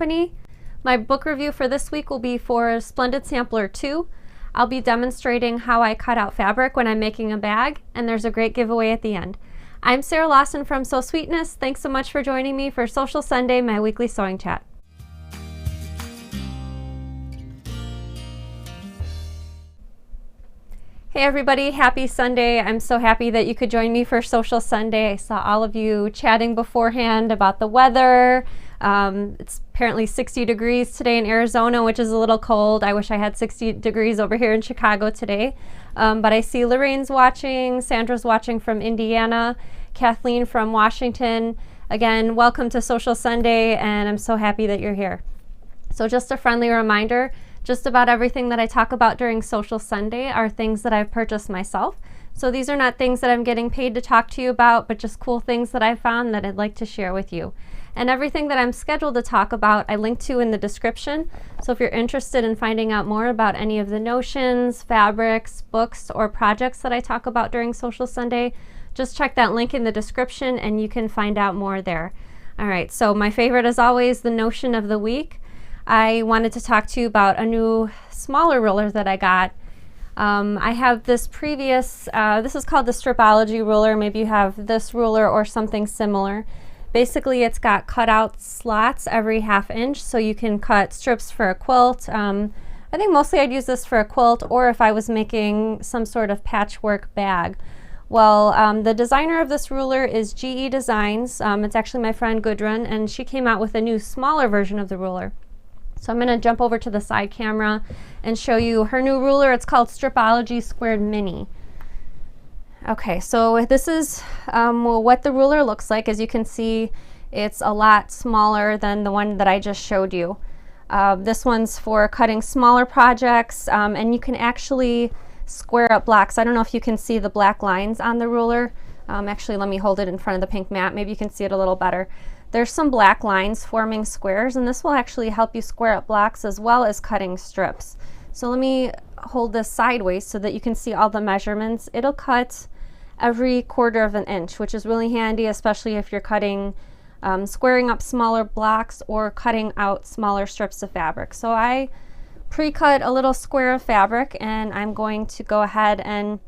Company. My book review for this week will be for Splendid Sampler 2. I'll be demonstrating how I cut out fabric when I'm making a bag, and there's a great giveaway at the end. I'm Sarah Lawson from Sew Sweetness. Thanks so much for joining me for Sewcial Sunday, my weekly sewing chat. Hey everybody, happy Sunday. I'm so happy that you could join me for Sewcial Sunday. I saw all of you chatting beforehand about the weather. It's apparently 60 degrees today in Arizona, which is a little cold. I wish I had 60 degrees over here in Chicago today. But I see Lorraine's watching, Sandra's watching from Indiana, Kathleen from Washington. Again, welcome to Sewcial Sunday, and I'm so happy that you're here. So just a friendly reminder, just about everything that I talk about during Sewcial Sunday are things that I've purchased myself. So these are not things that I'm getting paid to talk to you about, but just cool things that I found that I'd like to share with you. And everything that I'm scheduled to talk about, I link to in the description. So if you're interested in finding out more about any of the notions, fabrics, books, or projects that I talk about during Sewcial Sunday, just check that link in the description and you can find out more there. All right, so my favorite as always, the notion of the week. I wanted to talk to you about a new smaller ruler that I got. I have this previous, this is called the Stripology ruler. Maybe you have this ruler or something similar. Basically, it's got cutout slots every ½ inch, so you can cut strips for a quilt. I think mostly I'd use this for a quilt, or if I was making some sort of patchwork bag. Well, the designer of this ruler is GE Designs. It's actually my friend Gudrun, and she came out with a new smaller version of the ruler. So I'm going to jump over to the side camera and show you her new ruler. It's called Stripology Squared Mini. Okay, so this is what the ruler looks like. As you can see, it's a lot smaller than the one that I just showed you. This one's for cutting smaller projects, and you can actually square up blocks. I don't know if you can see the black lines on the ruler. Actually, let me hold it in front of the pink mat. Maybe you can see it a little better. There's some black lines forming squares, and this will actually help you square up blocks as well as cutting strips. So let me hold this sideways so that you can see all the measurements. It'll cut every ½ inch, which is really handy, especially if you're cutting, squaring up smaller blocks or cutting out smaller strips of fabric. So I pre-cut a little square of fabric, and I'm going to go ahead and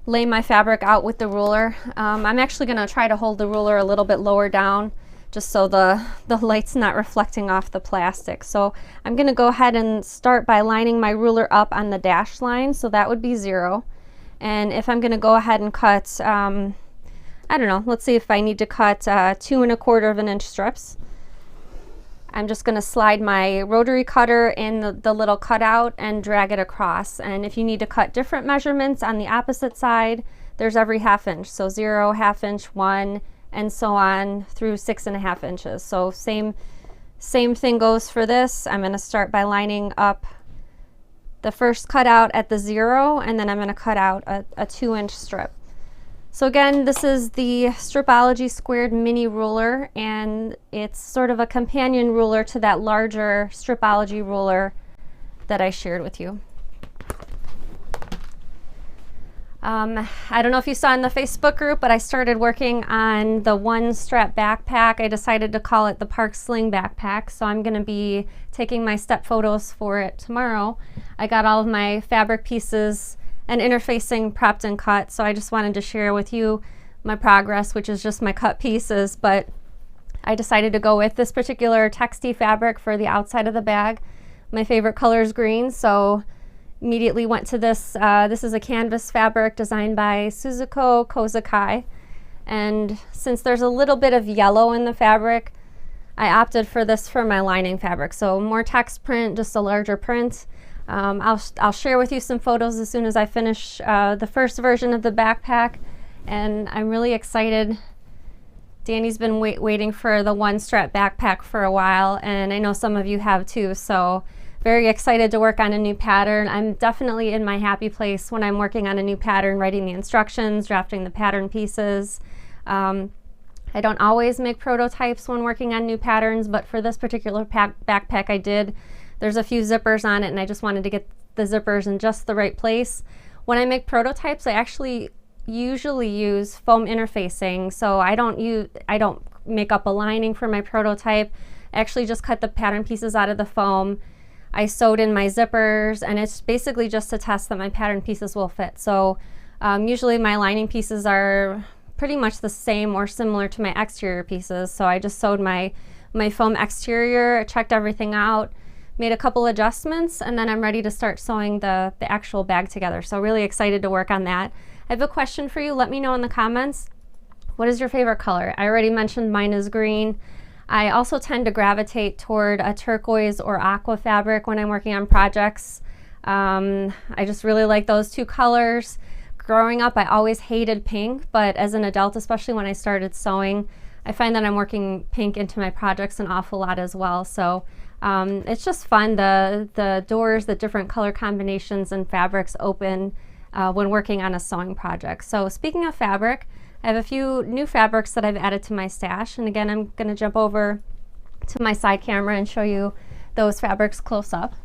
lay my fabric out with the ruler. I'm actually going to try to hold the ruler a little bit lower down just so the light's not reflecting off the plastic. So I'm going to go ahead and start by lining my ruler up on the dashed line, so that would be 0. And if I'm going to go ahead and cut, I don't know, let's see if I need to cut 2 1/4 inch strips. I'm just going to slide my rotary cutter in the little cutout and drag it across. And if you need to cut different measurements on the opposite side, there's every ½ inch. So 0, ½ inch, 1, and so on through 6 1/2 inches. So same thing goes for this. I'm going to start by lining up the first cutout at the 0, and then I'm going to cut out a 2-inch strip. So again, this is the Stripology Squared Mini ruler, and it's sort of a companion ruler to that larger Stripology ruler that I shared with you. I don't know if you saw in the Facebook group, but I started working on the one strap backpack. I decided to call it the Park Sling backpack, so I'm going to be taking my step photos for it tomorrow. I got all of my fabric pieces and interfacing prepped and cut, so I just wanted to share with you my progress, which is just my cut pieces. But I decided to go with this particular textile fabric for the outside of the bag. My favorite color is green, so immediately went to this. This is a canvas fabric designed by Suzuko Kozakai, and since there's a little bit of yellow in the fabric, I opted for this for my lining fabric. So more text print, just a larger print. I'll share with you some photos as soon as I finish the first version of the backpack, and I'm really excited. Danny's been waiting for the one strap backpack for a while, and I know some of you have too, so very excited to work on a new pattern. I'm definitely in my happy place when I'm working on a new pattern, writing the instructions, drafting the pattern pieces. I don't always make prototypes when working on new patterns, but for this particular backpack I did. There's a few zippers on it, and I just wanted to get the zippers in just the right place. When I make prototypes, I actually usually use foam interfacing, so I don't make up a lining for my prototype. I actually just cut the pattern pieces out of the foam. I sewed in my zippers, and it's basically just to test that my pattern pieces will fit. So usually my lining pieces are pretty much the same or similar to my exterior pieces. So I just sewed my foam exterior, checked everything out, made a couple adjustments, and then I'm ready to start sewing the actual bag together. So really excited to work on that. I have a question for you. Let me know in the comments. What is your favorite color? I already mentioned mine is green. I also tend to gravitate toward a turquoise or aqua fabric when I'm working on projects. I just really like those two colors. Growing up, I always hated pink, but as an adult, especially when I started sewing, I find that I'm working pink into my projects an awful lot as well. So it's just fun, the doors that different color combinations and fabrics open when working on a sewing project. So speaking of fabric, I have a few new fabrics that I've added to my stash, and again, I'm going to jump over to my side camera and show you those fabrics close up.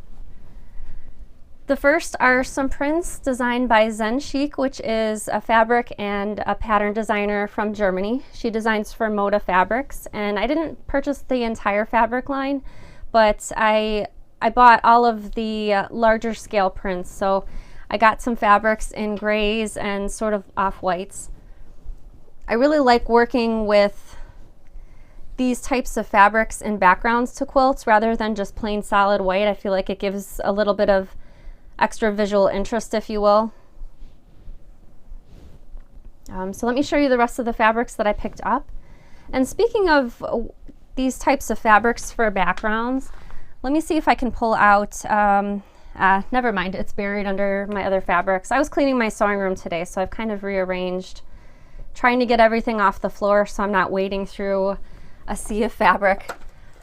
The first are some prints designed by Zen Chic, which is a fabric and a pattern designer from Germany. She designs for Moda Fabrics, and I didn't purchase the entire fabric line, but I bought all of the larger scale prints. So I got some fabrics in grays and sort of off-whites. I really like working with these types of fabrics in backgrounds to quilts rather than just plain solid white. I feel like it gives a little bit of extra visual interest, if you will. So let me show you the rest of the fabrics that I picked up. And speaking of these types of fabrics for backgrounds, let me see if I can pull out, never mind, it's buried under my other fabrics. I was cleaning my sewing room today, so I've kind of rearranged, trying to get everything off the floor so I'm not wading through a sea of fabric.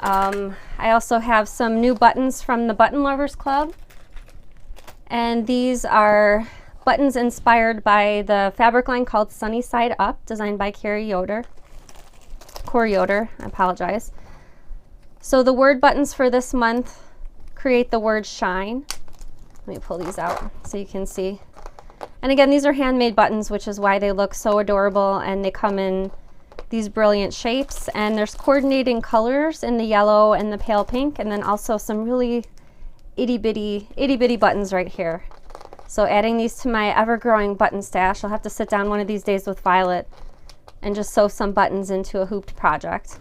I also have some new buttons from the Button Lovers Club. And these are buttons inspired by the fabric line called Sunny Side Up, designed by Corey Yoder, I apologize. So the word buttons for this month create the word shine. Let me pull these out so you can see. And again, these are handmade buttons, which is why they look so adorable, and they come in these brilliant shapes. And there's coordinating colors in the yellow and the pale pink, and then also some really itty bitty buttons right here. So adding these to my ever-growing button stash. I'll have to sit down one of these days with Violet and just sew some buttons into a hooped project.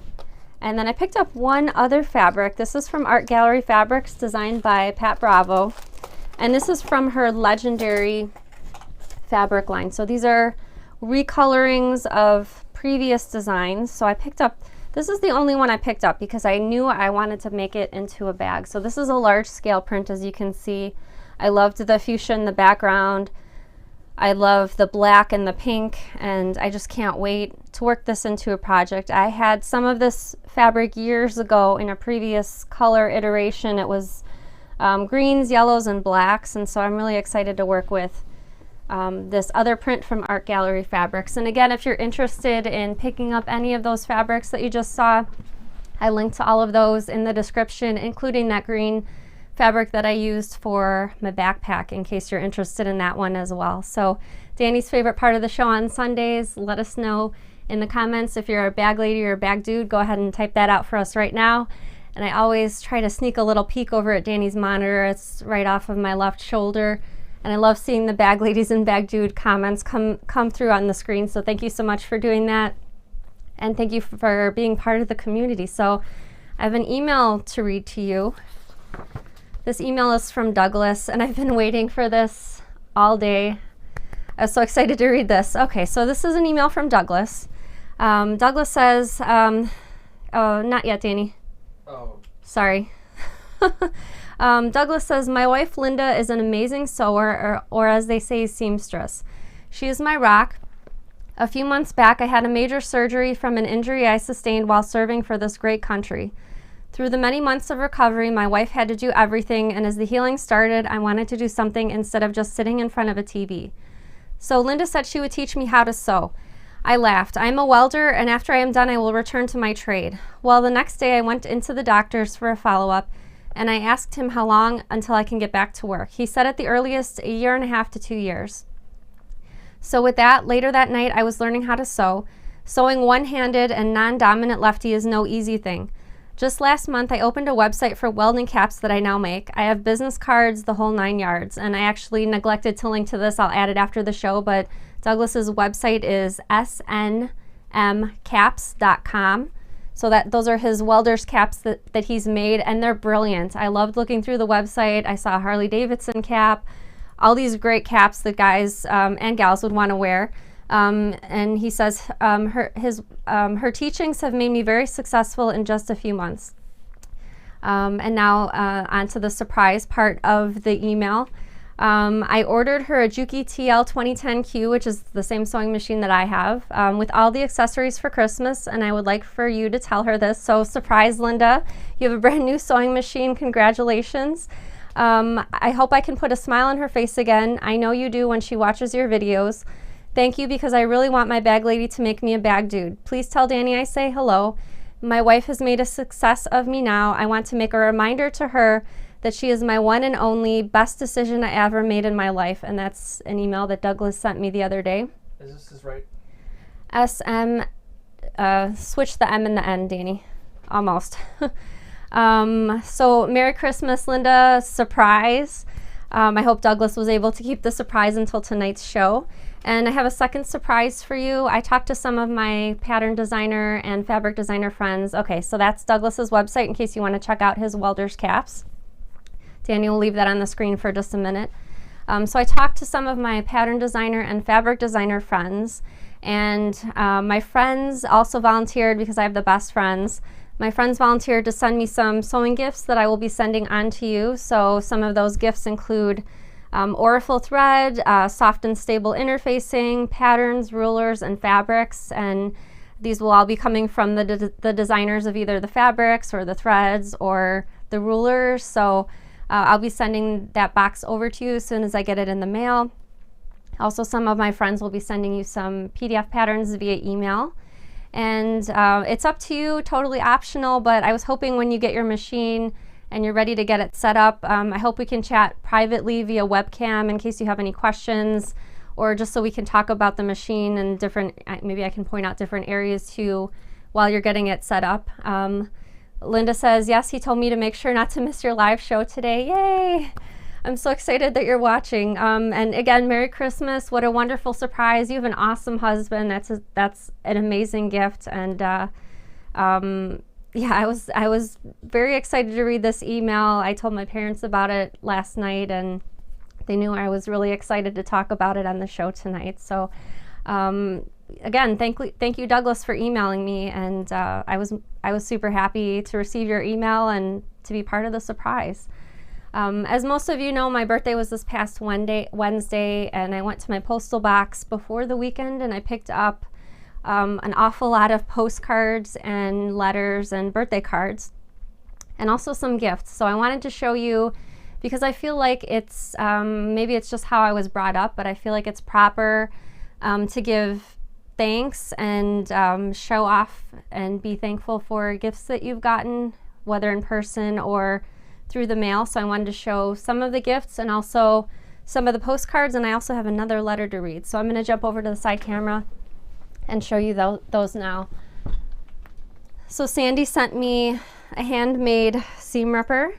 And then I picked up one other fabric. This is from Art Gallery Fabrics, designed by Pat Bravo. And this is from her Legendary fabric line. So these are recolorings of previous designs. So I picked up, this is the only one I picked up because I knew I wanted to make it into a bag. So this is a large scale print, as you can see. I loved the fuchsia in the background. I love the black and the pink, and I just can't wait to work this into a project. I had some of this fabric years ago in a previous color iteration. It was greens, yellows, and blacks, and so I'm really excited to work with this other print from Art Gallery Fabrics. And again, if you're interested in picking up any of those fabrics that you just saw, I linked to all of those in the description, including that green fabric that I used for my backpack, in case you're interested in that one as well. So Danny's favorite part of the show on Sundays, let us know in the comments. If you're a bag lady or a bag dude, go ahead and type that out for us right now. And I always try to sneak a little peek over at Danny's monitor. It's right off of my left shoulder. And I love seeing the bag ladies and bag dude comments come through on the screen. So thank you so much for doing that. And thank you for being part of the community. So I have an email to read to you. This email is from Douglas, and I've been waiting for this all day. I was so excited to read this. Okay, so this is an email from Douglas. Douglas says, oh, not yet, Danny. Oh. Sorry. Douglas says, my wife Linda is an amazing sewer, or as they say, seamstress. She is my rock. A few months back, I had a major surgery from an injury I sustained while serving for this great country. Through the many months of recovery, my wife had to do everything, and as the healing started, I wanted to do something instead of just sitting in front of a TV. So Linda said she would teach me how to sew. I laughed. I am a welder, and after I am done, I will return to my trade. Well, the next day, I went into the doctor's for a follow-up, and I asked him how long until I can get back to work. He said at the earliest, 1.5 years to 2 years. So with that, later that night, I was learning how to sew. Sewing one-handed and non-dominant lefty is no easy thing. Just last month, I opened a website for welding caps that I now make. I have business cards, the whole 9 yards, and I actually neglected to link to this. I'll add it after the show, but Douglas's website is snmcaps.com. So those are his welder's caps that he's made, and they're brilliant. I loved looking through the website. I saw a Harley Davidson cap, all these great caps that guys and gals would want to wear. And he says her teachings have made me very successful in just a few months. And now on to the surprise part of the email. I ordered her a Juki TL 2010Q, which is the same sewing machine that I have, with all the accessories for Christmas, and I would like for you to tell her this. So surprise, Linda, you have a brand new sewing machine. Congratulations. I hope I can put a smile on her face again. I know you do when she watches your videos. Thank you, because I really want my bag lady to make me a bag dude. Please tell Danny I say hello. My wife has made a success of me now. I want to make a reminder to her that she is my one and only best decision I ever made in my life. And that's an email that Douglas sent me the other day. Is this right? SM, switch the M and the N, Danny. Almost. So Merry Christmas, Linda. Surprise. I hope Douglas was able to keep the surprise until tonight's show. And I have a second surprise for you. I talked to some of my pattern designer and fabric designer friends. Okay, so that's Douglas's website in case you want to check out his welder's caps. Danny will leave that on the screen for just a minute. So I talked to some of my pattern designer and fabric designer friends, and my friends also volunteered, because I have the best friends. My friends volunteered to send me some sewing gifts that I will be sending on to you. So some of those gifts include Orifil thread, soft and stable interfacing, patterns, rulers, and fabrics. And these will all be coming from the designers of either the fabrics or the threads or the rulers. So I'll be sending that box over to you as soon as I get it in the mail. Also, some of my friends will be sending you some PDF patterns via email. And it's up to you, totally optional, but I was hoping when you get your machine and you're ready to get it set up, I hope we can chat privately via webcam in case you have any questions, or just so we can talk about the machine and maybe I can point out different areas too while you're getting it set up. Linda says, yes, he told me to make sure not to miss your live show today. Yay! I'm so excited that you're watching. And again, Merry Christmas. What a wonderful surprise. You have an awesome husband. That's an amazing gift. And yeah, I was very excited to read this email. I told my parents about it last night, and they knew I was really excited to talk about it on the show tonight. So again, thank you, Douglas, for emailing me. And I was super happy to receive your email and to be part of the surprise. As most of you know, my birthday was this past Wednesday, and I went to my postal box before the weekend, and I picked up an awful lot of postcards and letters and birthday cards, and also some gifts. So I wanted to show you, because I feel like it's, maybe it's just how I was brought up, but I feel like it's proper to give thanks and show off and be thankful for gifts that you've gotten, whether in person or through the mail. So I wanted to show some of the gifts and also some of the postcards, and I also have another letter to read. So I'm going to jump over to the side camera and show you those now. So Sandy sent me a handmade seam ripper,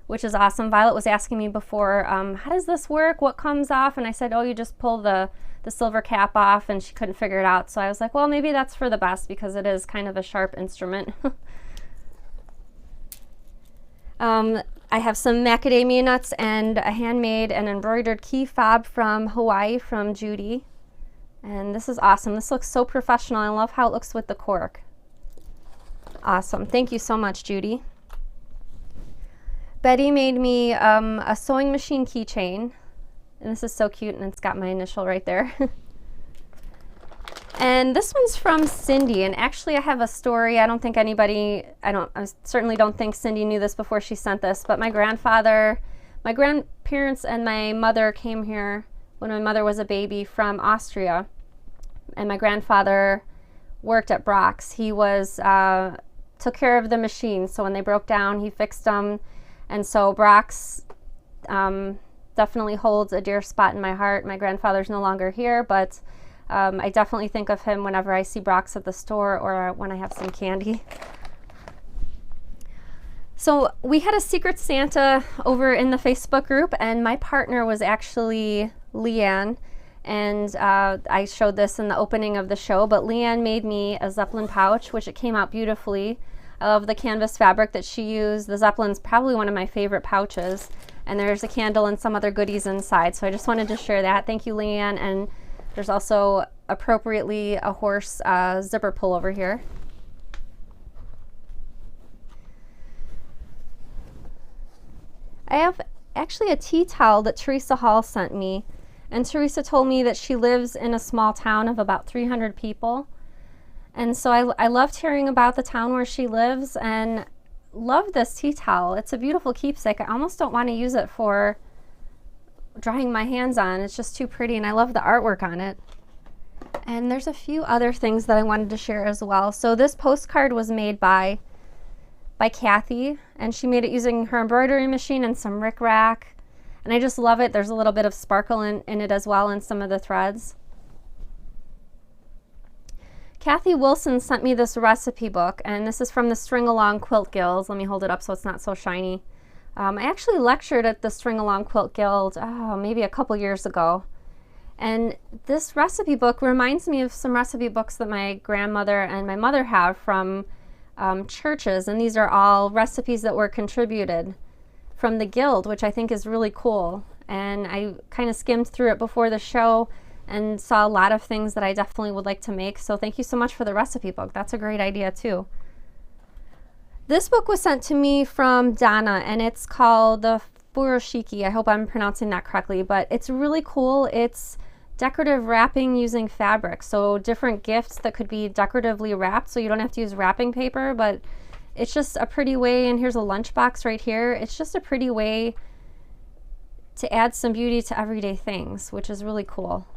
which is awesome. Violet was asking me before, how does this work? What comes off? And I said, oh, you just pull the silver cap off, and she couldn't figure it out. So I was like, well, maybe that's for the best, because it is kind of a sharp instrument. I have some macadamia nuts and a handmade and embroidered key fob from Hawaii from Judy. And this is awesome. This looks so professional. I love how it looks with the cork. Awesome. Thank you so much, Judy. Betty made me a sewing machine keychain. And this is so cute, and it's got my initial right there. And this one's from Cindy, and actually I have a story. I certainly don't think Cindy knew this before she sent this, but my grandparents and my mother came here when my mother was a baby from Austria, and my grandfather worked at Brock's. He took care of the machines, so when they broke down, he fixed them, and so Brock's definitely holds a dear spot in my heart. My grandfather's no longer here, but I definitely think of him whenever I see Brock's at the store or when I have some candy. So we had a Secret Santa over in the Facebook group, and my partner was actually Leanne, and I showed this in the opening of the show, but Leanne made me a Zeppelin pouch, which it came out beautifully. I love the canvas fabric that she used. The Zeppelin's probably one of my favorite pouches, and there's a candle and some other goodies inside, so I just wanted to share that. Thank you, Leanne. And there's also appropriately a horse zipper pull over here. I have actually a tea towel that Teresa Hall sent me, and Teresa told me that she lives in a small town of about 300 people, and so I loved hearing about the town where she lives and love this tea towel. It's a beautiful keepsake. I almost don't want to use it for drying my hands on. It's just too pretty, and I love the artwork on it. And there's a few other things that I wanted to share as well. So this postcard was made by Kathy, and she made it using her embroidery machine and some rickrack, and I just love it. There's a little bit of sparkle in it as well in some of the threads. Kathy Wilson sent me this recipe book, and this is from the String Along Quilt Guild. Let me hold it up so it's not so shiny. I actually lectured at the String Along Quilt Guild maybe a couple years ago, and this recipe book reminds me of some recipe books that my grandmother and my mother have from churches, and these are all recipes that were contributed from the guild, which I think is really cool. And I kind of skimmed through it before the show and saw a lot of things that I definitely would like to make, so thank you so much for the recipe book. That's a great idea too. This book was sent to me from Donna, and it's called the Furoshiki. I hope I'm pronouncing that correctly, but it's really cool. It's decorative wrapping using fabric, so different gifts that could be decoratively wrapped, so you don't have to use wrapping paper, but it's just a pretty way. And here's a lunchbox right here. It's just a pretty way to add some beauty to everyday things, which is really cool.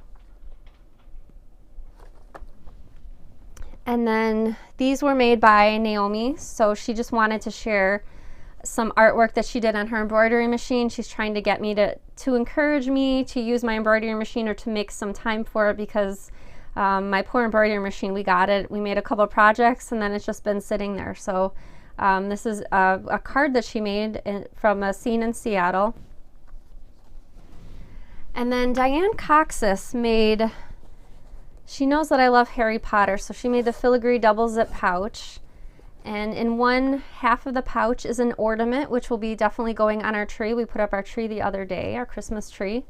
And then these were made by Naomi, so she just wanted to share some artwork that she did on her embroidery machine. She's trying to get me to encourage me to use my embroidery machine, or to make some time for it, because my poor embroidery machine, we got it, we made a couple projects, and then it's just been sitting there. So this is a card that she made from a scene in Seattle. And then Diane Coxis made, she knows that I love Harry Potter, so she made the filigree double zip pouch. And in one half of the pouch is an ornament, which will be definitely going on our tree. We put up our tree the other day, our Christmas tree.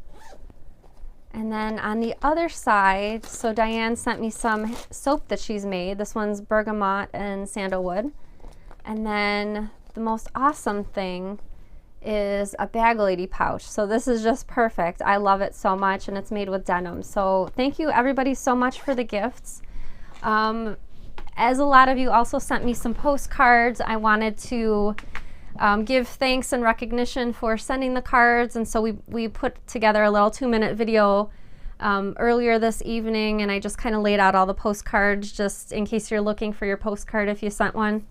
And then on the other side, so Diane sent me some soap that she's made. This one's bergamot and sandalwood. And then the most awesome thing is a bag lady pouch. So this is just perfect. I love it so much, and it's made with denim. So thank you everybody so much for the gifts. As a lot of you also sent me some postcards, I wanted to give thanks and recognition for sending the cards, and so we put together a little 2-minute video earlier this evening, and I just kind of laid out all the postcards just in case you're looking for your postcard if you sent one.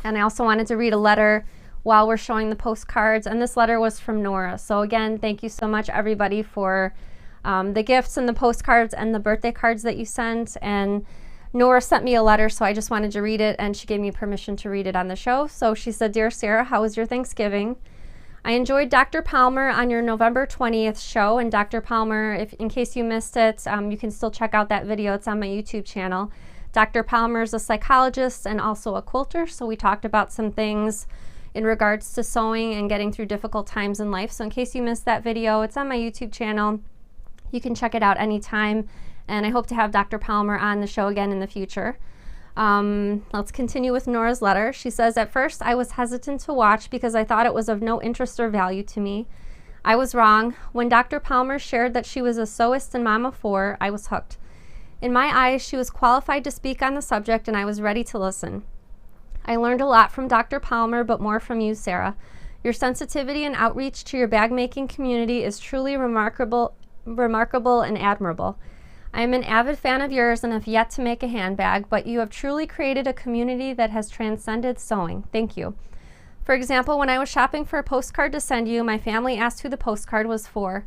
And I also wanted to read a letter while we're showing the postcards, and this letter was from Nora. So again, thank you so much everybody for the gifts and the postcards and the birthday cards that you sent. And Nora sent me a letter, so I just wanted to read it, and she gave me permission to read it on the show. So she said, "Dear Sarah, how was your Thanksgiving? I enjoyed Dr. Palmer on your November 20th show." And Dr. Palmer, in case you missed it, you can still check out that video. It's on my YouTube channel. Dr. Palmer is a psychologist and also a quilter, so we talked about some things in regards to sewing and getting through difficult times in life. So in case you missed that video, it's on my YouTube channel. You can check it out anytime. And I hope to have Dr. Palmer on the show again in the future. Let's continue with Nora's letter. She says, "At first I was hesitant to watch because I thought it was of no interest or value to me. I was wrong. When Dr. Palmer shared that she was a sewist and mom of 4, I was hooked. In my eyes, she was qualified to speak on the subject, and I was ready to listen. I learned a lot from Dr. Palmer, but more from you, Sarah. Your sensitivity and outreach to your bag making community is truly remarkable and admirable. I am an avid fan of yours and have yet to make a handbag, but you have truly created a community that has transcended sewing. Thank you. For example, when I was shopping for a postcard to send you, my family asked who the postcard was for.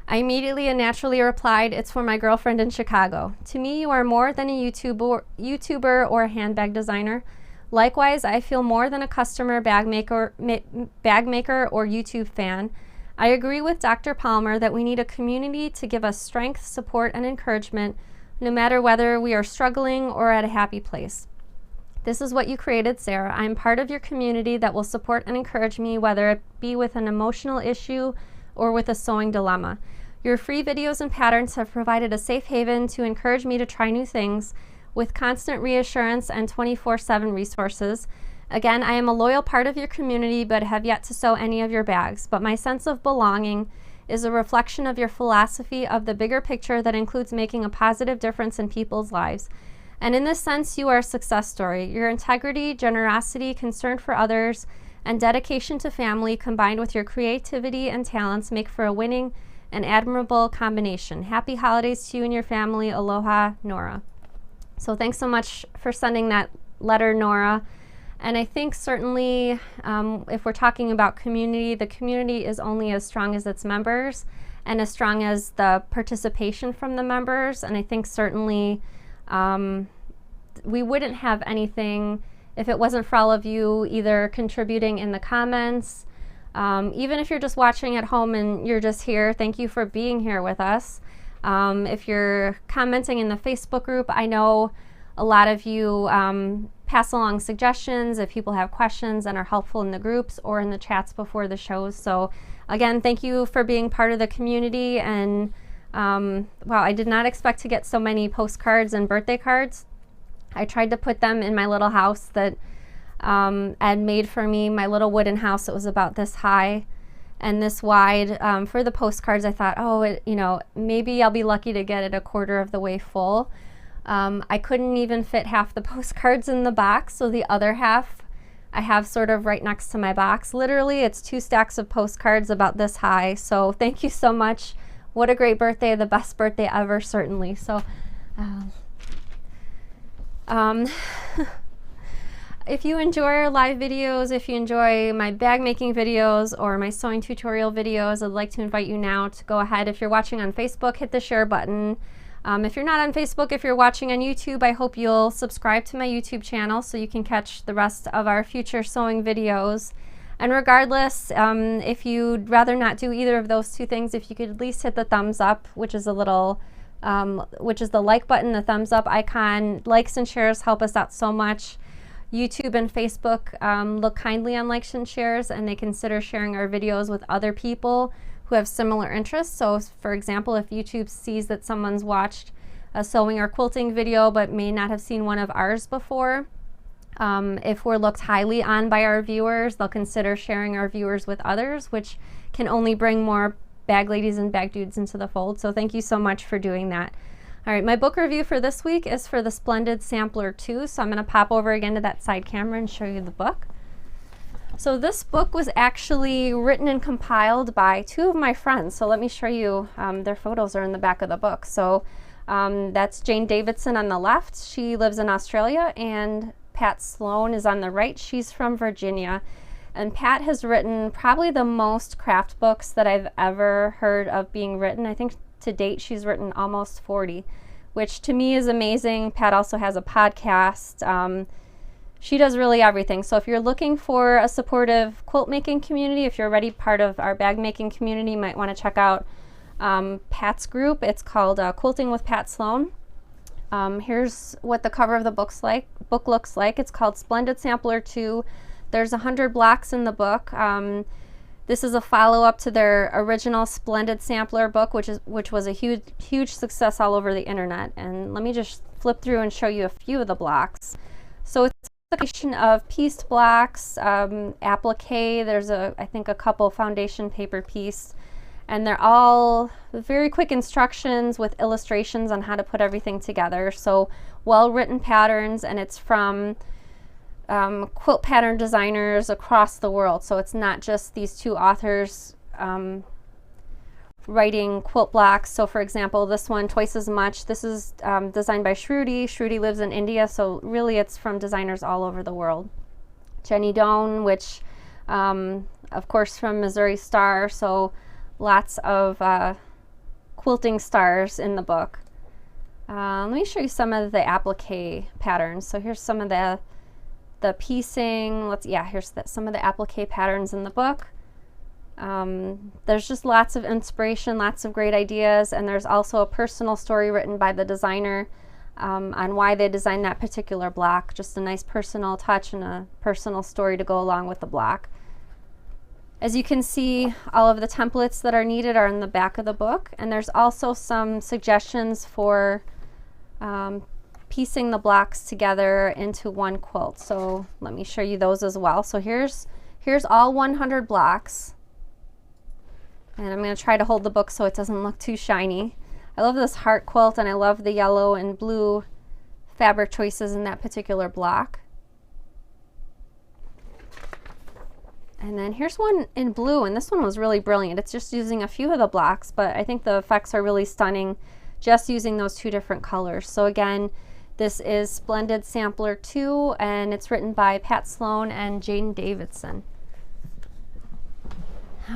I immediately and naturally replied, it's for my girlfriend in Chicago. To me, you are more than a YouTuber or a handbag designer. Likewise, I feel more than a customer, bag maker, or YouTube fan. I agree with Dr. Palmer that we need a community to give us strength, support, and encouragement, no matter whether we are struggling or at a happy place. This is what you created, Sarah. I am part of your community that will support and encourage me, whether it be with an emotional issue or with a sewing dilemma. Your free videos and patterns have provided a safe haven to encourage me to try new things with constant reassurance and 24/7 resources. Again, I am a loyal part of your community, but have yet to sew any of your bags. But my sense of belonging is a reflection of your philosophy of the bigger picture that includes making a positive difference in people's lives. And in this sense, you are a success story. Your integrity, generosity, concern for others, and dedication to family, combined with your creativity and talents, make for a winning and admirable combination. Happy holidays to you and your family. Aloha, Nora. So thanks so much for sending that letter, Nora. And I think certainly if we're talking about community, the community is only as strong as its members and as strong as the participation from the members. And I think certainly we wouldn't have anything if it wasn't for all of you either contributing in the comments. Even if you're just watching at home and you're just here, thank you for being here with us. If you're commenting in the Facebook group, I know a lot of you pass along suggestions if people have questions and are helpful in the groups or in the chats before the shows. So again, thank you for being part of the community. And wow, I did not expect to get so many postcards and birthday cards. I tried to put them in my little house that Ed made for me, my little wooden house. It was about this high and this wide. For the postcards, I thought, oh, maybe I'll be lucky to get it a quarter of the way full. I couldn't even fit half the postcards in the box, so the other half I have sort of right next to my box. Literally, it's 2 stacks of postcards about this high. So thank you so much. What a great birthday, the best birthday ever, certainly. So if you enjoy our live videos, if you enjoy my bag making videos or my sewing tutorial videos, I'd like to invite you now to go ahead. If you're watching on Facebook, hit the share button. If you're not on Facebook, if you're watching on YouTube, I hope you'll subscribe to my YouTube channel so you can catch the rest of our future sewing videos. And regardless, if you'd rather not do either of those 2 things, if you could at least hit the thumbs up, which is the like button, the thumbs up icon. Likes and shares help us out so much. YouTube and Facebook look kindly on likes and shares, and they consider sharing our videos with other people who have similar interests. So for example, if YouTube sees that someone's watched a sewing or quilting video but may not have seen one of ours before, if we're looked highly on by our viewers, they'll consider sharing our viewers with others, which can only bring more bag ladies and bag dudes into the fold. So thank you so much for doing that. All right, my book review for this week is for the Splendid Sampler 2. So I'm going to pop over again to that side camera and show you the book. So this book was actually written and compiled by 2 of my friends. So let me show you, their photos are in the back of the book. So that's Jane Davidson on the left. She lives in Australia, and Pat Sloan is on the right. She's from Virginia. And Pat has written probably the most craft books that I've ever heard of being written. I think to date she's written almost 40, which to me is amazing. Pat also has a podcast. She does really everything. So if you're looking for a supportive quilt making community, if you're already part of our bag making community, you might want to check out Pat's group. It's called Quilting with Pat Sloan. Here's what the cover of the book looks like. It's called Splendid Sampler 2. There's 100 blocks in the book. This is a follow-up to their original Splendid Sampler book, which was a huge success all over the internet. And let me just flip through and show you a few of the blocks. So it's a combination of pieced blocks, applique. There's I think a couple foundation paper piece, and they're all very quick instructions with illustrations on how to put everything together. So well-written patterns, and it's from quilt pattern designers across the world. So it's not just these 2 authors writing quilt blocks. So for example, this one, Twice as Much, this is designed by Shruti. Shruti lives in India, so really it's from designers all over the world. Jenny Doan, which of course from Missouri Star, so lots of quilting stars in the book. Let me show you some of the applique patterns. So here's some of the the piecing. Here's some of the applique patterns in the book. There's just lots of inspiration, lots of great ideas, and there's also a personal story written by the designer on why they designed that particular block. Just a nice personal touch and a personal story to go along with the block. As you can see, all of the templates that are needed are in the back of the book, and there's also some suggestions for piecing the blocks together into one quilt. So let me show you those as well. So here's all 100 blocks, and I'm going to try to hold the book so it doesn't look too shiny. I love this heart quilt, and I love the yellow and blue fabric choices in that particular block. And then here's one in blue, and this one was really brilliant. It's just using a few of the blocks, but I think the effects are really stunning just using those two different colors. So again, this is Splendid Sampler 2, and it's written by Pat Sloan and Jane Davidson.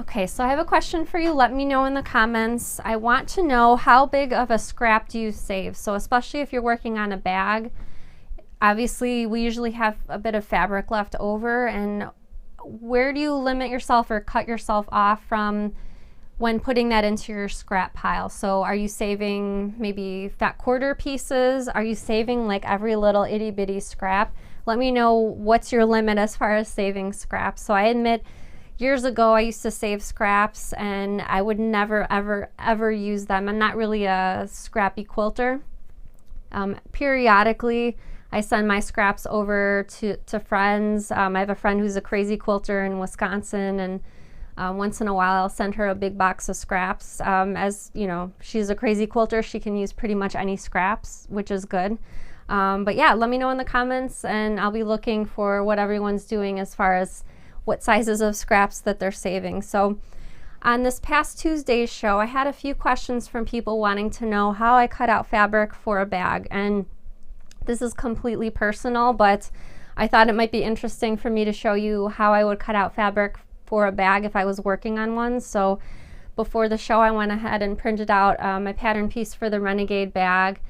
Okay, so I have a question for you. Let me know in the comments. I want to know, how big of a scrap do you save? So especially if you're working on a bag, obviously we usually have a bit of fabric left over, and where do you limit yourself or cut yourself off from when putting that into your scrap pile? So are you saving maybe fat quarter pieces? Are you saving like every little itty bitty scrap? Let me know what's your limit as far as saving scraps. So I admit, years ago I used to save scraps and I would never ever use them. I'm not really a scrappy quilter. Periodically I send my scraps over to friends. I have a friend who's a crazy quilter in Wisconsin, and once in a while I'll send her a big box of scraps. As you know, she's a crazy quilter. She can use pretty much any scraps, which is good. But yeah, let me know in the comments, and I'll be looking for what everyone's doing as far as what sizes of scraps that they're saving. So on this past Tuesday's show, I had a few questions from people wanting to know how I cut out fabric for a bag. And this is completely personal, but I thought it might be interesting for me to show you how I would cut out fabric for a bag if I was working on one. So before the show, I went ahead and printed out my pattern piece for the Renegade bag,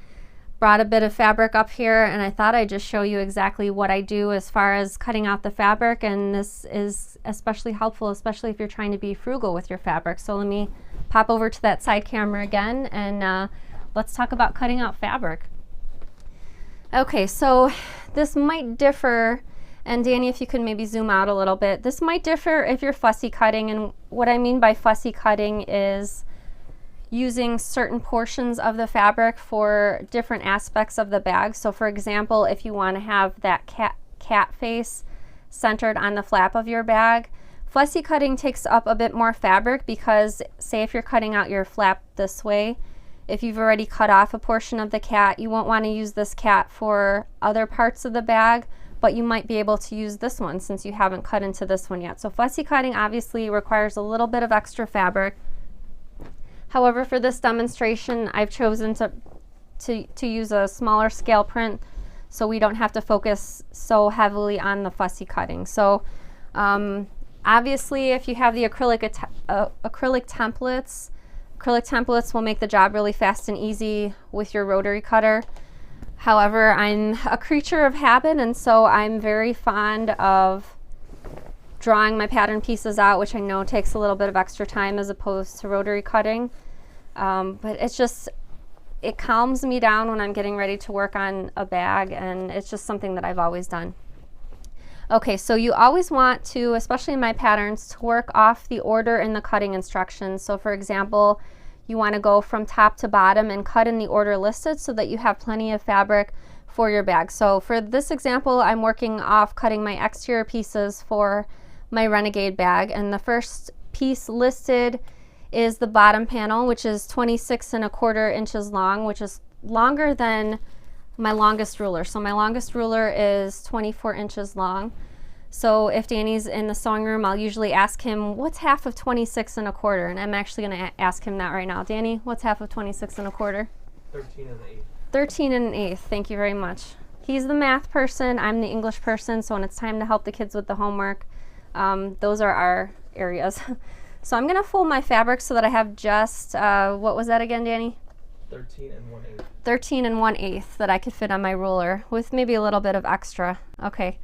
brought a bit of fabric up here, and I thought I'd just show you exactly what I do as far as cutting out the fabric. And this is especially helpful, especially if you're trying to be frugal with your fabric. So let me pop over to that side camera again, and let's talk about cutting out fabric. Okay, so this might differ, and Danny, if you could maybe zoom out a little bit. This might differ if you're fussy cutting, and what I mean by fussy cutting is using certain portions of the fabric for different aspects of the bag. So for example, if you want to have that cat face centered on the flap of your bag, fussy cutting takes up a bit more fabric, because say if you're cutting out your flap this way, if you've already cut off a portion of the cat, you won't want to use this cat for other parts of the bag, but you might be able to use this one since you haven't cut into this one yet. So fussy cutting obviously requires a little bit of extra fabric. However, for this demonstration, I've chosen to use a smaller scale print so we don't have to focus so heavily on the fussy cutting. So obviously if you have the acrylic templates will make the job really fast and easy with your rotary cutter. However, I'm a creature of habit, and so I'm very fond of drawing my pattern pieces out, which I know takes a little bit of extra time as opposed to rotary cutting. But it calms me down when I'm getting ready to work on a bag, and it's just something that I've always done. Okay, so you always want to, especially in my patterns, to work off the order in the cutting instructions. So for example, you want to go from top to bottom and cut in the order listed so that you have plenty of fabric for your bag. So for this example, I'm working off cutting my exterior pieces for my Renegade bag, and the first piece listed is the bottom panel, which is 26¼ inches long, which is longer than my longest ruler. So my longest ruler is 24 inches long. So if Danny's in the sewing room, I'll usually ask him, what's half of 26¼ and I'm actually going to ask him that right now. Danny, what's half of 26¼ 13 1/8. 13 1/8. Thank you very much. He's the math person, I'm the English person, so when it's time to help the kids with the homework, those are our areas. So I'm going to fold my fabric so that I have just, what was that again, Danny? 13 1/8. 13 1/8 that I could fit on my ruler with maybe a little bit of extra. Okay,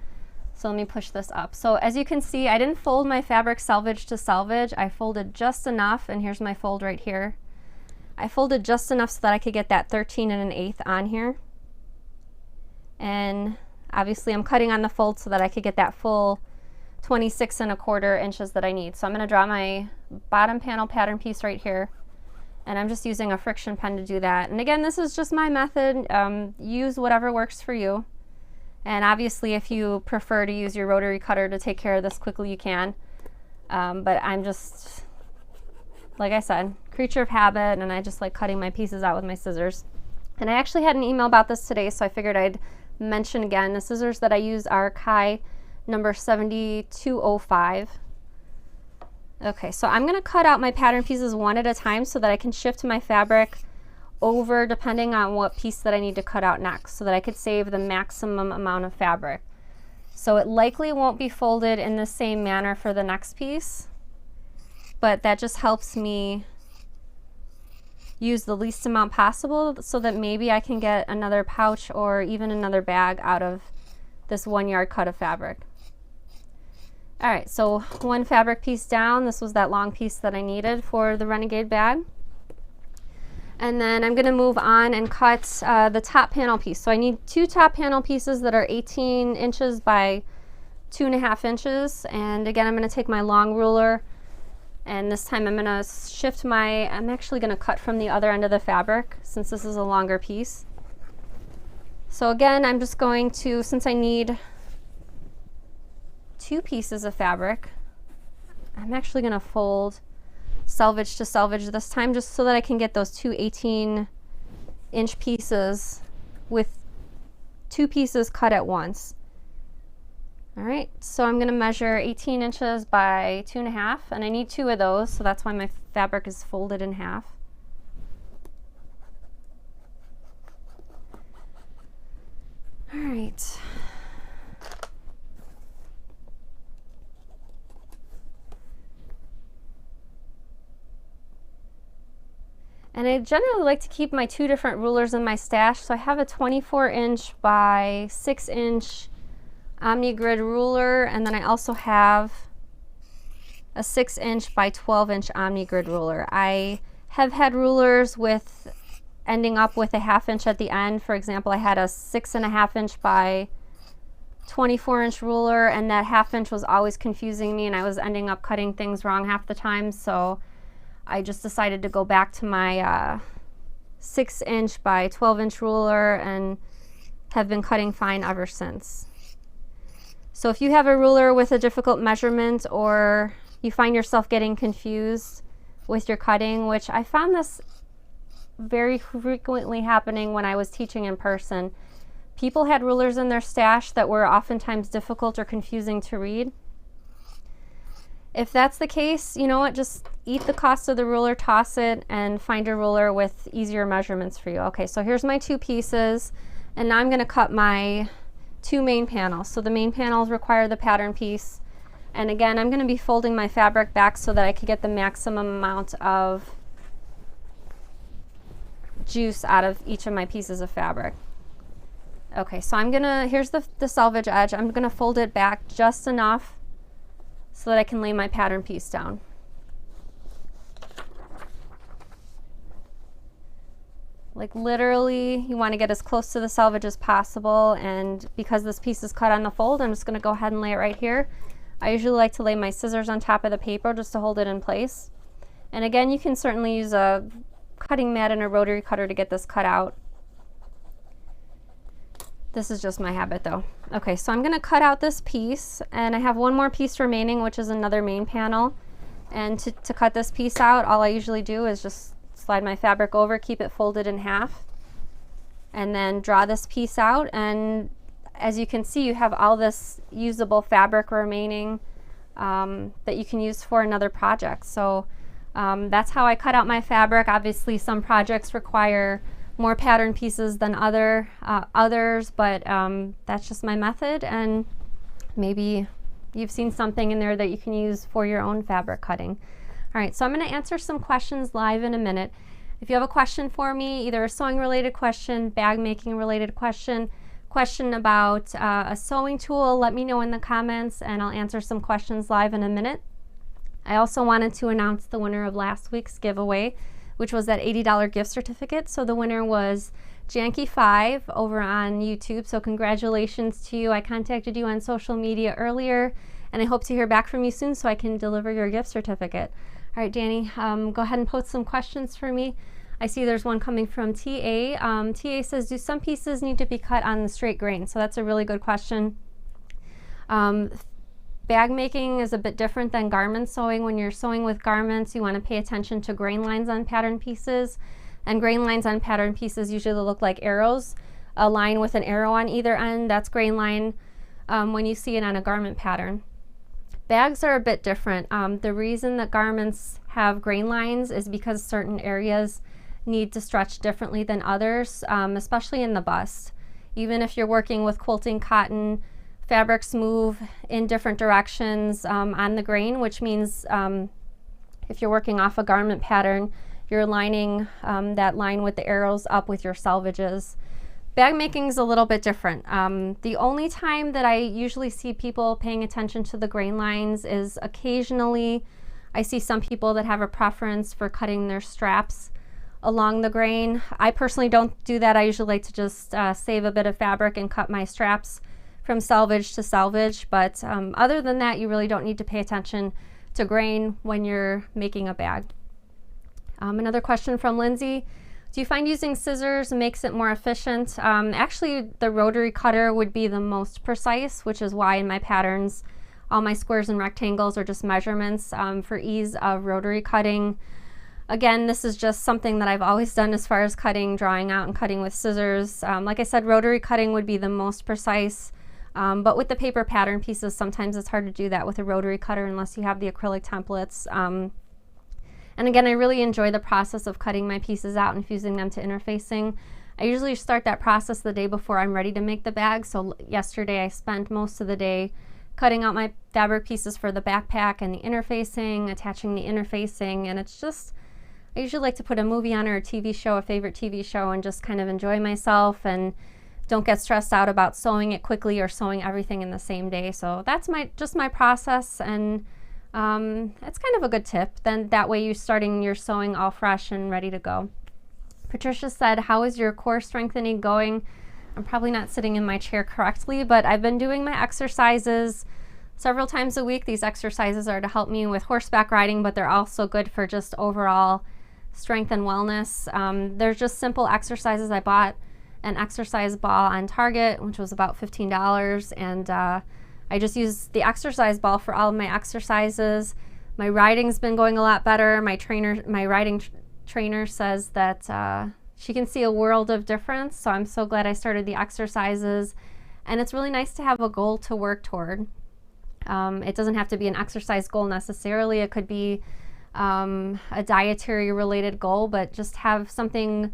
So let me push this up. So as you can see, I didn't fold my fabric selvage to selvage. I folded just enough, and here's my fold right here. I folded just enough so that I could get that 13 1/8 on here. And obviously I'm cutting on the fold so that I could get that full 26 1/4 inches that I need. So I'm going to draw my bottom panel pattern piece right here. And I'm just using a friction pen to do that. And again, this is just my method. Use whatever works for you. And obviously, if you prefer to use your rotary cutter to take care of this quickly, you can. But I'm just, like I said, creature of habit, and I just like cutting my pieces out with my scissors. And I actually had an email about this today, so I figured I'd mention again. The scissors that I use are Kai number 7205. Okay, so I'm going to cut out my pattern pieces one at a time so that I can shift my fabric over depending on what piece that I need to cut out next, so that I could save the maximum amount of fabric. So it likely won't be folded in the same manner for the next piece, but that just helps me use the least amount possible so that maybe I can get another pouch or even another bag out of this 1 yard cut of fabric. All right, so one fabric piece down. This was that long piece that I needed for the Renegade bag. And then I'm going to move on and cut the top panel piece. So I need two top panel pieces that are 18 inches by 2.5 inches. And again, I'm going to take my long ruler, and this time I'm going to shift I'm actually going to cut from the other end of the fabric since this is a longer piece. So again, I'm just going to, since I need 2 pieces of fabric, I'm actually going to fold selvage to selvage this time, just so that I can get those two 18-inch pieces with 2 pieces cut at once. All right, so I'm going to measure 18 inches by 2.5, and I need 2 of those, so that's why my fabric is folded in half. All right. And I generally like to keep my 2 different rulers in my stash. So I have a 24-inch by 6-inch OmniGrid ruler, and then I also have a 6-inch by 12-inch OmniGrid ruler. I have had rulers with ending up with a 1/2 inch at the end. For example, I had a 6.5 inch by 24-inch ruler, and that 1/2 inch was always confusing me, and I was ending up cutting things wrong half the time. So I just decided to go back to my 6-inch by 12-inch ruler and have been cutting fine ever since. So if you have a ruler with a difficult measurement, or you find yourself getting confused with your cutting, which I found this very frequently happening when I was teaching in person. People had rulers in their stash that were oftentimes difficult or confusing to read. If that's the case, you know what, just eat the cost of the ruler, toss it, and find a ruler with easier measurements for you. Okay, so here's my 2 pieces, and now I'm going to cut my 2 main panels. So the main panels require the pattern piece, and again, I'm going to be folding my fabric back so that I can get the maximum amount of juice out of each of my pieces of fabric. Okay, so here's the selvage edge. I'm going to fold it back just enough so that I can lay my pattern piece down. Like literally, you want to get as close to the selvage as possible, and because this piece is cut on the fold, I'm just going to go ahead and lay it right here. I usually like to lay my scissors on top of the paper just to hold it in place. And again, you can certainly use a cutting mat and a rotary cutter to get this cut out. This is just my habit though. Okay, so I'm going to cut out this piece, and I have one more piece remaining, which is another main panel. And to cut this piece out, all I usually do is just slide my fabric over, keep it folded in half, and then draw this piece out. And as you can see, you have all this usable fabric remaining that you can use for another project. So that's how I cut out my fabric. Obviously, some projects require more pattern pieces than others, but that's just my method, and maybe you've seen something in there that you can use for your own fabric cutting. All right, so I'm going to answer some questions live in a minute. If you have a question for me, either a sewing related question, bag making related question question about a sewing tool, let me know in the comments and I'll answer some questions live in a minute. I also wanted to announce the winner of last week's giveaway, which was that $80 gift certificate. So the winner was Janky5 over on YouTube. So congratulations to you. I contacted you on social media earlier and I hope to hear back from you soon so I can deliver your gift certificate. All right, Danny, go ahead and post some questions for me. I see there's one coming from TA. TA says, do some pieces need to be cut on the straight grain? So that's a really good question. Bag making is a bit different than garment sewing. When you're sewing with garments, you want to pay attention to grain lines on pattern pieces. And grain lines on pattern pieces usually look like arrows. A line with an arrow on either end, that's grain line when you see it on a garment pattern. Bags are a bit different. The reason that garments have grain lines is because certain areas need to stretch differently than others, especially in the bust. Even if you're working with quilting cotton, fabrics move in different directions on the grain, which means if you're working off a garment pattern, you're lining that line with the arrows up with your selvages. Bag making is a little bit different. The only time that I usually see people paying attention to the grain lines is occasionally I see some people that have a preference for cutting their straps along the grain. I personally don't do that. I usually like to just save a bit of fabric and cut my straps from selvage to selvage, but other than that, you really don't need to pay attention to grain when you're making a bag. Another question from Lindsay. Do you find using scissors makes it more efficient? Actually, the rotary cutter would be the most precise, which is why in my patterns, all my squares and rectangles are just measurements for ease of rotary cutting. Again, this is just something that I've always done as far as cutting, drawing out and cutting with scissors. Like I said, rotary cutting would be the most precise. But with the paper pattern pieces, sometimes it's hard to do that with a rotary cutter unless you have the acrylic templates. And again, I really enjoy the process of cutting my pieces out and fusing them to interfacing. I usually start that process the day before I'm ready to make the bag. So yesterday I spent most of the day cutting out my fabric pieces for the backpack and the interfacing, attaching the interfacing, and it's just, I usually like to put a movie on or a TV show, a favorite TV show, and just kind of enjoy myself and don't get stressed out about sewing it quickly or sewing everything in the same day. So that's just my process, and it's kind of a good tip. Then that way you're starting your sewing all fresh and ready to go. Patricia said, how is your core strengthening going? I'm probably not sitting in my chair correctly, but I've been doing my exercises several times a week. These exercises are to help me with horseback riding, but they're also good for just overall strength and wellness. They're just simple exercises. I bought an exercise ball on Target, which was about $15, and I just use the exercise ball for all of my exercises. My riding's been going a lot better. My riding trainer says that she can see a world of difference, so I'm so glad I started the exercises, and it's really nice to have a goal to work toward. It doesn't have to be an exercise goal necessarily. It could be a dietary related goal, but just have something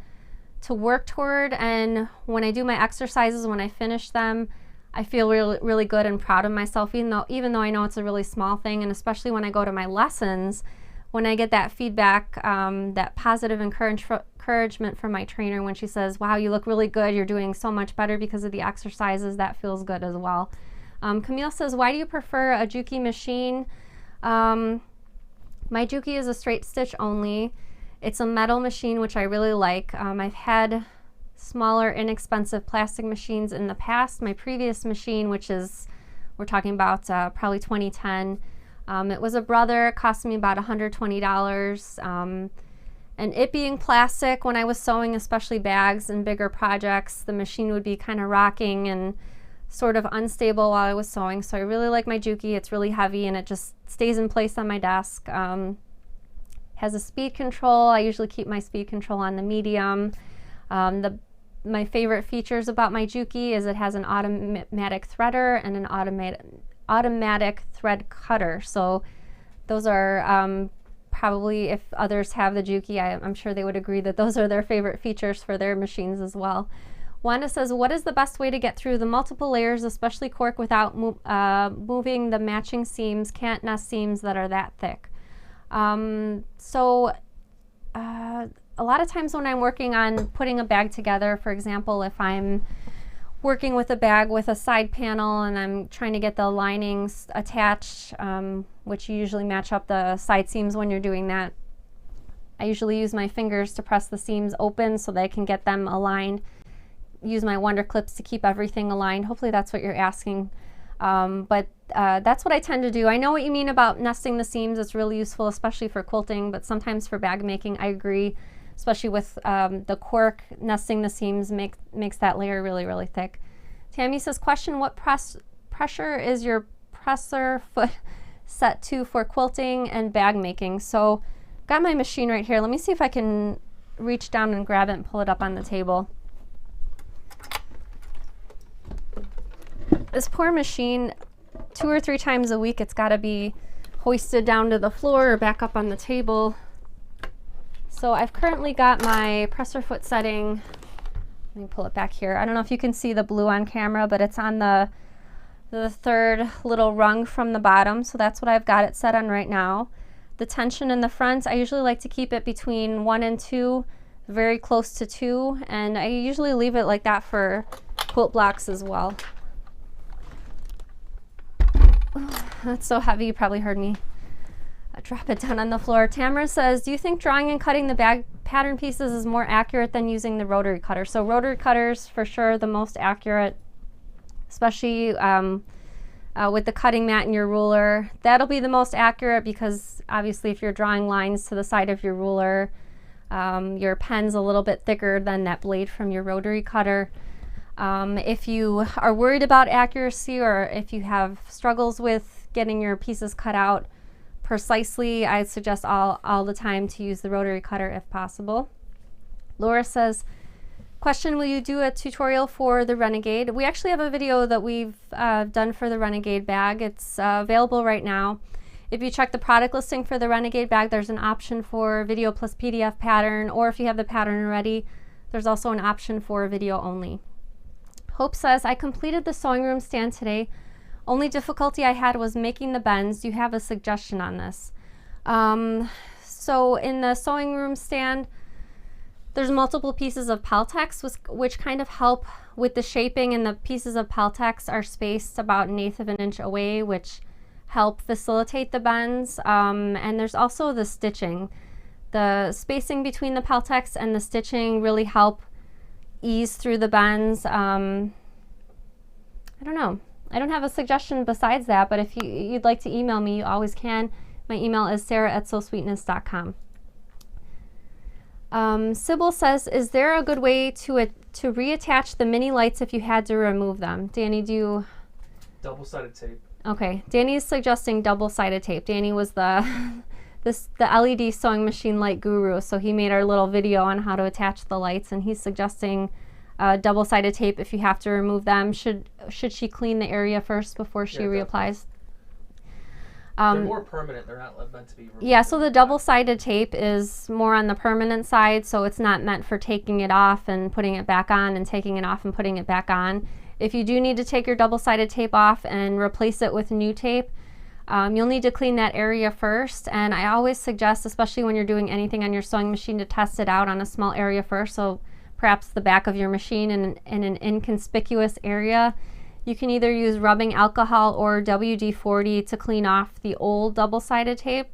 to work toward. And when I do my exercises, when I finish them, I feel really, really good and proud of myself, even though I know it's a really small thing. And especially when I go to my lessons, when I get that feedback, that positive encouragement from my trainer when she says, wow, you look really good, you're doing so much better because of the exercises, that feels good as well. Camille says, why do you prefer a Juki machine? My Juki is a straight stitch only. It's a metal machine, which I really like. I've had smaller, inexpensive plastic machines in the past. My previous machine, which is, we're talking about probably 2010, it was a Brother. It cost me about $120. And it being plastic, when I was sewing, especially bags and bigger projects, the machine would be kind of rocking and sort of unstable while I was sewing. So I really like my Juki. It's really heavy and it just stays in place on my desk. Has a speed control. I usually keep my speed control on the medium. My favorite features about my Juki is it has an automatic threader and an automatic thread cutter. So those are probably, if others have the Juki, I'm sure they would agree that those are their favorite features for their machines as well. Wanda says, what is the best way to get through the multiple layers, especially cork, without moving the matching seams, can't nest seams that are that thick? A lot of times when I'm working on putting a bag together, for example, if I'm working with a bag with a side panel and I'm trying to get the linings attached, which you usually match up the side seams when you're doing that. I usually use my fingers to press the seams open so that I can get them aligned. Use my Wonder Clips to keep everything aligned. Hopefully that's what you're asking. But that's what I tend to do. I know what you mean about nesting the seams. It's really useful, especially for quilting, but sometimes for bag making, I agree, especially with the cork, nesting the seams makes that layer really, really thick. Tammy says, question, what pressure is your presser foot set to for quilting and bag making? So got my machine right here. Let me see if I can reach down and grab it and pull it up on the table. This poor machine, 2 or 3 times a week, it's got to be hoisted down to the floor or back up on the table. So I've currently got my presser foot setting. Let me pull it back here. I don't know if you can see the blue on camera, but it's on the third little rung from the bottom. So that's what I've got it set on right now. The tension in the front, I usually like to keep it between 1 and 2, very close to 2, and I usually leave it like that for quilt blocks as well. Oh, that's so heavy, you probably heard me drop it down on the floor. Tamara says, do you think drawing and cutting the bag pattern pieces is more accurate than using the rotary cutter? So rotary cutters for sure the most accurate, especially with the cutting mat and your ruler. That'll be the most accurate because obviously if you're drawing lines to the side of your ruler, your pen's a little bit thicker than that blade from your rotary cutter. If you are worried about accuracy or if you have struggles with getting your pieces cut out precisely, I suggest all the time to use the rotary cutter if possible. Laura says, question, will you do a tutorial for the Renegade? We actually have a video that we've done for the Renegade bag. It's available right now. If you check the product listing for the Renegade bag, there's an option for video plus PDF pattern, or if you have the pattern already, there's also an option for video only. Hope says, I completed the sewing room stand today. Only difficulty I had was making the bends. Do you have a suggestion on this? So in the sewing room stand, there's multiple pieces of Peltex which kind of help with the shaping, and the pieces of Peltex are spaced about 1/8 of an inch away, which help facilitate the bends. And there's also the stitching. The spacing between the Peltex and the stitching really help ease through the bends. I don't know. I don't have a suggestion besides that, but if you'd like to email me, you always can. My email is sarah@sewsweetness.com. Sybil says, is there a good way to reattach the mini lights if you had to remove them? Danny, do you? Double-sided tape. Okay, Danny's suggesting double-sided tape. Danny was the LED sewing machine light guru, so he made our little video on how to attach the lights, and he's suggesting double-sided tape if you have to remove them. Should she clean the area first before she reapplies? They're more permanent. They're not meant to be removed. Yeah, so the double-sided tape is more on the permanent side, so it's not meant for taking it off and putting it back on and taking it off and putting it back on. If you do need to take your double-sided tape off and replace it with new tape, you'll need to clean that area first. And I always suggest, especially when you're doing anything on your sewing machine, to test it out on a small area first. So perhaps the back of your machine in an inconspicuous area. You can either use rubbing alcohol or WD-40 to clean off the old double-sided tape.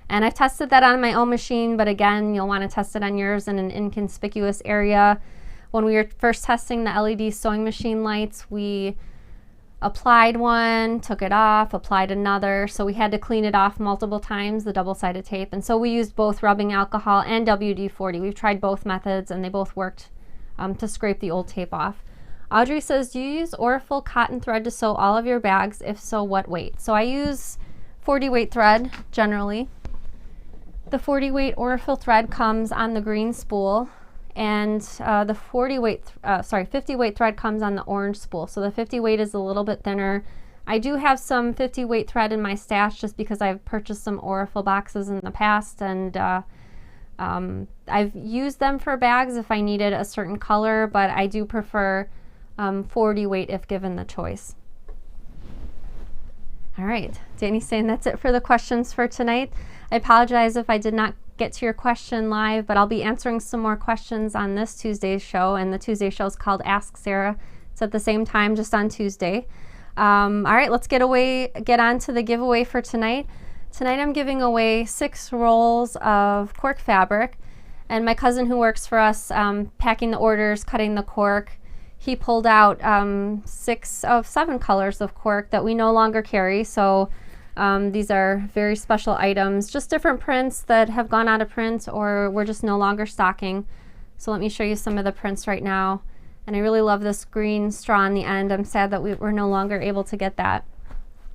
And I've tested that on my own machine, but again, you'll want to test it on yours in an inconspicuous area. When we were first testing the LED sewing machine lights, we applied one, took it off, applied another, so we had to clean it off multiple times, the double-sided tape. And so we used both rubbing alcohol and WD-40. We've tried both methods and they both worked to scrape the old tape off. Audrey says, do you use Orifil cotton thread to sew all of your bags? If so, what weight? So I use 40 weight thread generally. The 40 weight Orifil thread comes on the green spool, and the 50 weight thread comes on the orange spool. So the 50 weight is a little bit thinner. I do have some 50 weight thread in my stash just because I've purchased some Orifil boxes in the past, and I've used them for bags if I needed a certain color, but I do prefer 40 weight if given the choice. All right, Danny's saying that's it for the questions for tonight. I apologize if I did not get to your question live, but I'll be answering some more questions on this Tuesday's show, and the Tuesday show is called Ask Sarah. It's at the same time, just on Tuesday. All right, let's get on to the giveaway for tonight. Tonight I'm giving away 6 rolls of cork fabric, and my cousin who works for us packing the orders, cutting the cork, he pulled out 6 of 7 colors of cork that we no longer carry. So these are very special items, just different prints that have gone out of print or we're just no longer stocking. So let me show you some of the prints right now. And I really love this green straw on the end. I'm sad that we're no longer able to get that.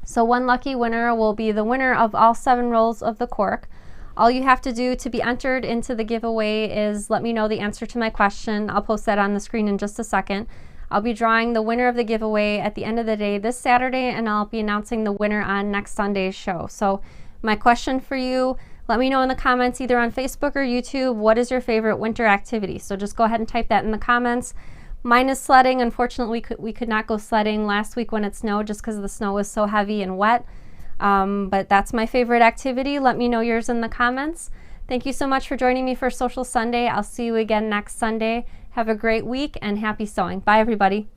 So one lucky winner will be the winner of all 7 rolls of the cork. All you have to do to be entered into the giveaway is let me know the answer to my question. I'll post that on the screen in just a second. I'll be drawing the winner of the giveaway at the end of the day this Saturday, and I'll be announcing the winner on next Sunday's show. So my question for you, let me know in the comments either on Facebook or YouTube, what is your favorite winter activity? So just go ahead and type that in the comments. Mine is sledding. Unfortunately, we could not go sledding last week when it snowed just because the snow was so heavy and wet. But that's my favorite activity. Let me know yours in the comments. Thank you so much for joining me for Sewcial Sunday. I'll see you again next Sunday. Have a great week and happy sewing. Bye, everybody.